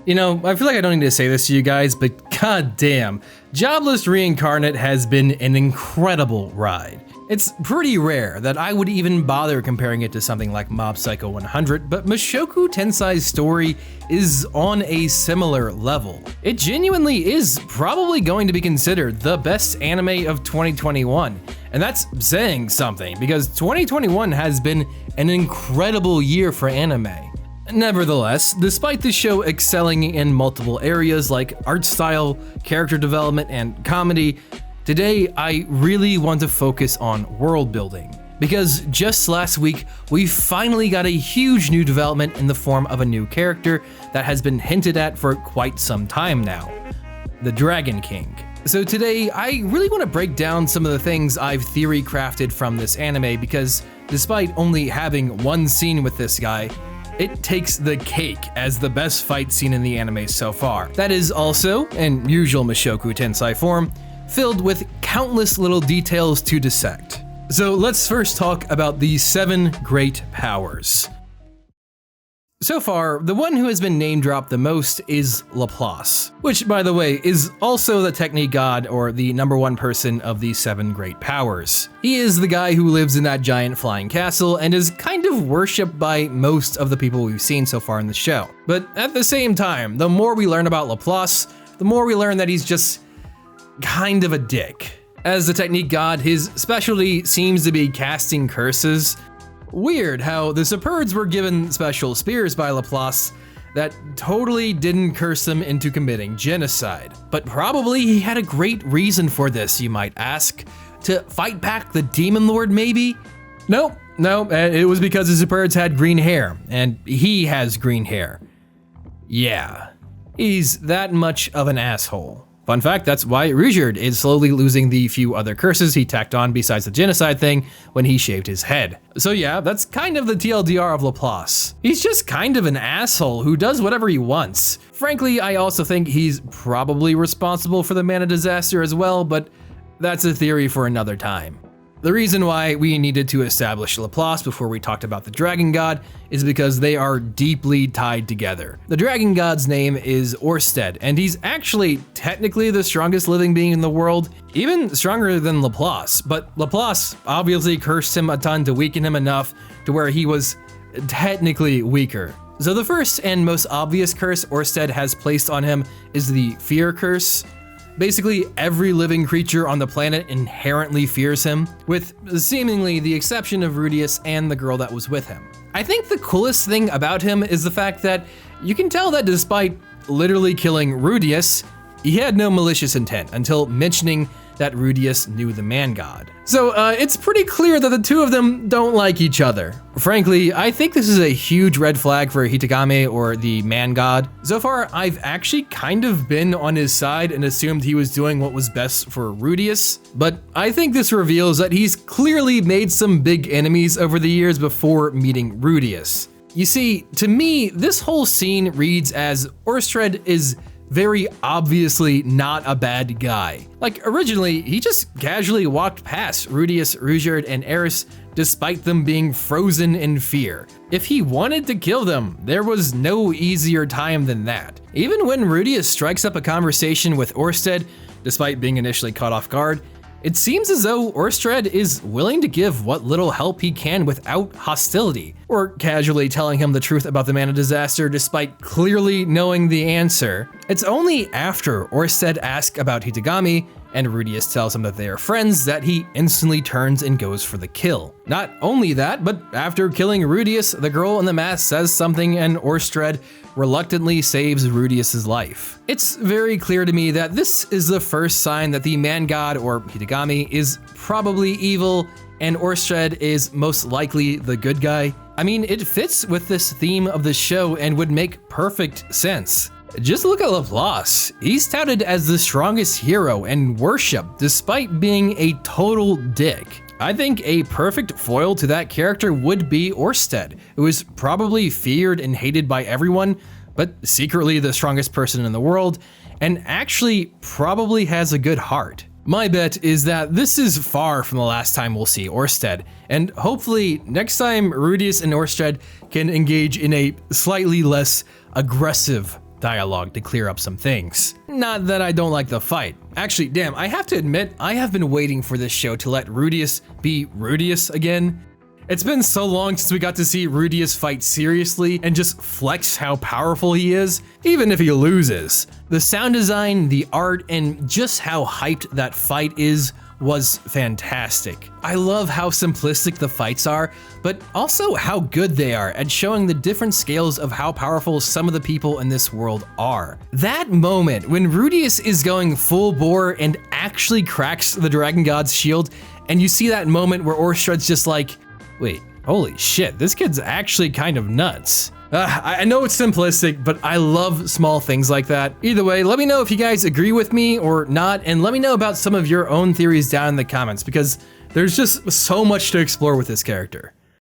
You know, I feel like I don't need to say this to you guys, but goddamn, Jobless Reincarnate has been an incredible ride. It's pretty rare that I would even bother comparing it to something like Mob Psycho 100, but Mushoku Tensei's story is on a similar level. It genuinely is probably going to be considered the best anime of 2021, and that's saying something, because 2021 has been an incredible year for anime. Nevertheless, despite the show excelling in multiple areas like art style, character development, and comedy, today I really want to focus on world building. Because just last week, we finally got a huge new development in the form of a new character that has been hinted at for quite some time now, the Dragon King. So today, I really want to break down some of the things I've theory crafted from this anime, because despite only having one scene with this guy, it takes the cake as the best fight scene in the anime so far. That is also, in usual Mushoku Tensei form, filled with countless little details to dissect. So let's first talk about the 7 great powers. So far, the one who has been name dropped the most is Laplace, which, by the way, is also the technique god, or the #1 person of the 7 great powers. He is the guy who lives in that giant flying castle and is kind of worshipped by most of the people we've seen so far in the show. But at the same time, the more we learn about Laplace, the more we learn that he's just kind of a dick. As the technique god, his specialty seems to be casting curses. Weird how the Superds were given special spears by Laplace that totally didn't curse them into committing genocide. But probably he had a great reason for this, you might ask. To fight back the Demon Lord, maybe? No, it was because the Superds had green hair, and he has green hair. Yeah, he's that much of an asshole. Fun fact, that's why Ruijerd is slowly losing the few other curses he tacked on besides the genocide thing when he shaved his head. So yeah, that's kind of the TLDR of Laplace. He's just kind of an asshole who does whatever he wants. Frankly, I also think he's probably responsible for the mana disaster as well, but that's a theory for another time. The reason why we needed to establish Laplace before we talked about the Dragon God is because they are deeply tied together. The Dragon God's name is Orsted, and he's actually technically the strongest living being in the world, even stronger than Laplace, but Laplace obviously cursed him a ton to weaken him enough to where he was technically weaker. So the first and most obvious curse Orsted has placed on him is the Fear Curse. Basically, every living creature on the planet inherently fears him, with seemingly the exception of Rudius and the girl that was with him. I think the coolest thing about him is the fact that you can tell that despite literally killing Rudius, he had no malicious intent until mentioning that Rudius knew the man god. So it's pretty clear that the two of them don't like each other. Frankly, I think this is a huge red flag for Hitagami, or the man god. So far, I've actually kind of been on his side and assumed he was doing what was best for Rudius, but I think this reveals that he's clearly made some big enemies over the years before meeting Rudius. You see, to me, this whole scene reads as Orsted is very obviously not a bad guy. Like, originally, he just casually walked past Rudius, Ruijerd, and Eris despite them being frozen in fear. If he wanted to kill them, there was no easier time than that. Even when Rudius strikes up a conversation with Orsted, despite being initially caught off guard, it seems as though Orsted is willing to give what little help he can without hostility, or casually telling him the truth about the mana disaster despite clearly knowing the answer. It's only after Orsted asks about Hitagami and Rudius tells him that they are friends that he instantly turns and goes for the kill. Not only that, but after killing Rudius, the girl in the mask says something and Orsted reluctantly saves Rudius's life. It's very clear to me that this is the first sign that the man god, or Hitagami, is probably evil and Orsted is most likely the good guy. I mean, it fits with this theme of the show and would make perfect sense. Just look at Laplace. He's touted as the strongest hero and worshipped despite being a total dick. I think a perfect foil to that character would be Orsted, who is probably feared and hated by everyone, but secretly the strongest person in the world, and actually probably has a good heart. My bet is that this is far from the last time we'll see Orsted, and hopefully next time Rudius and Orsted can engage in a slightly less aggressive dialogue to clear up some things. Not that I don't like the fight. Actually, damn, I have to admit, I have been waiting for this show to let Rudeus be Rudeus again. It's been so long since we got to see Rudeus fight seriously and just flex how powerful he is, even if he loses. The sound design, the art, and just how hyped that fight is was fantastic. I love how simplistic the fights are, but also how good they are at showing the different scales of how powerful some of the people in this world are. That moment when Rudeus is going full bore and actually cracks the Dragon God's shield, and you see that moment where Orsted's just like, wait, holy shit, this kid's actually kind of nuts. I know it's simplistic, but I love small things like that. Either way, let me know if you guys agree with me or not, and let me know about some of your own theories down in the comments, because there's just so much to explore with this character.